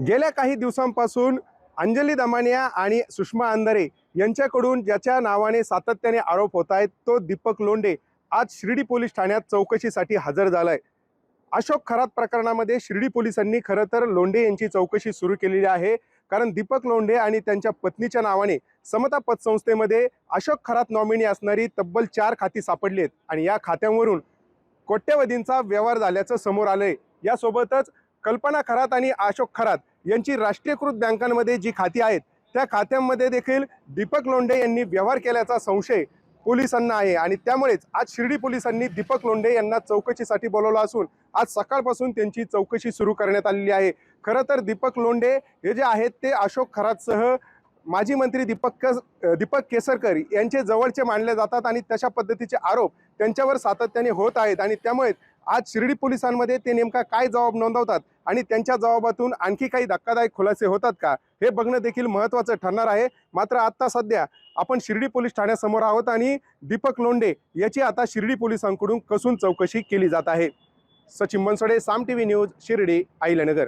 गेल्या काही दिवसांपासून अंजली दमानिया आणि सुषमा अंधारे यांच्याकडून ज्याच्या नावाने सातत्याने आरोप होत आहेत तो दीपक लोंढे आज शिर्डी पोलीस ठाण्यात चौकशीसाठी हजर झालाय। अशोक खरात प्रकरणामध्ये शिर्डी पोलिसांनी खरं तर लोंढे यांची चौकशी सुरू केलेली आहे, कारण दीपक लोंढे आणि त्यांच्या पत्नीच्या नावाने समता पतसंस्थेमध्ये अशोक खरात नॉमिनी असणारी तब्बल 4 खाती सापडली आहेत आणि या खात्यांवरून कोट्यवधींचा व्यवहार झाल्याचं समोर आलंय। यासोबतच कल्पना खरात आणि अशोक खरात यांची राष्ट्रीयकृत बँकांमध्ये जी खाती आहेत त्या खात्यांमध्ये देखील दीपक लोंढे यांनी व्यवहार केल्याचा संशय पोलिसांना आहे आणि त्यामुळेच आज शिर्डी पोलिसांनी दीपक लोंढे यांना चौकशीसाठी बोलावलं असून आज सकाळपासून त्यांची चौकशी सुरू करण्यात आलेली आहे। खरं तर दीपक लोंढे हे जे आहेत ते अशोक खरातसह माजी मंत्री दीपक केसरकर यांचे जवळचे मानले जातात आणि तशा पद्धतीचे आरोप त्यांच्यावर सातत्याने होत आहेत आणि त्यामुळे आज शिर्डी पोलिसांमध्ये ते नेमका काय जबाब नोंदवतात आणि त्यांच्या जबाबातून आणखी काही धक्कादायक खुलासे होतात का हे बघणं देखील महत्त्वाचं ठरणार आहे। मात्र आता सध्या आपण शिर्डी पोलीस ठाण्यासमोर आहोत आणि दीपक लोंढे याची आता शिर्डी पोलिसांकडून कसून चौकशी केली जात आहे। सचिन बनसोडे, साम टीव्ही न्यूज, शिर्डी, अहिल्यानगर।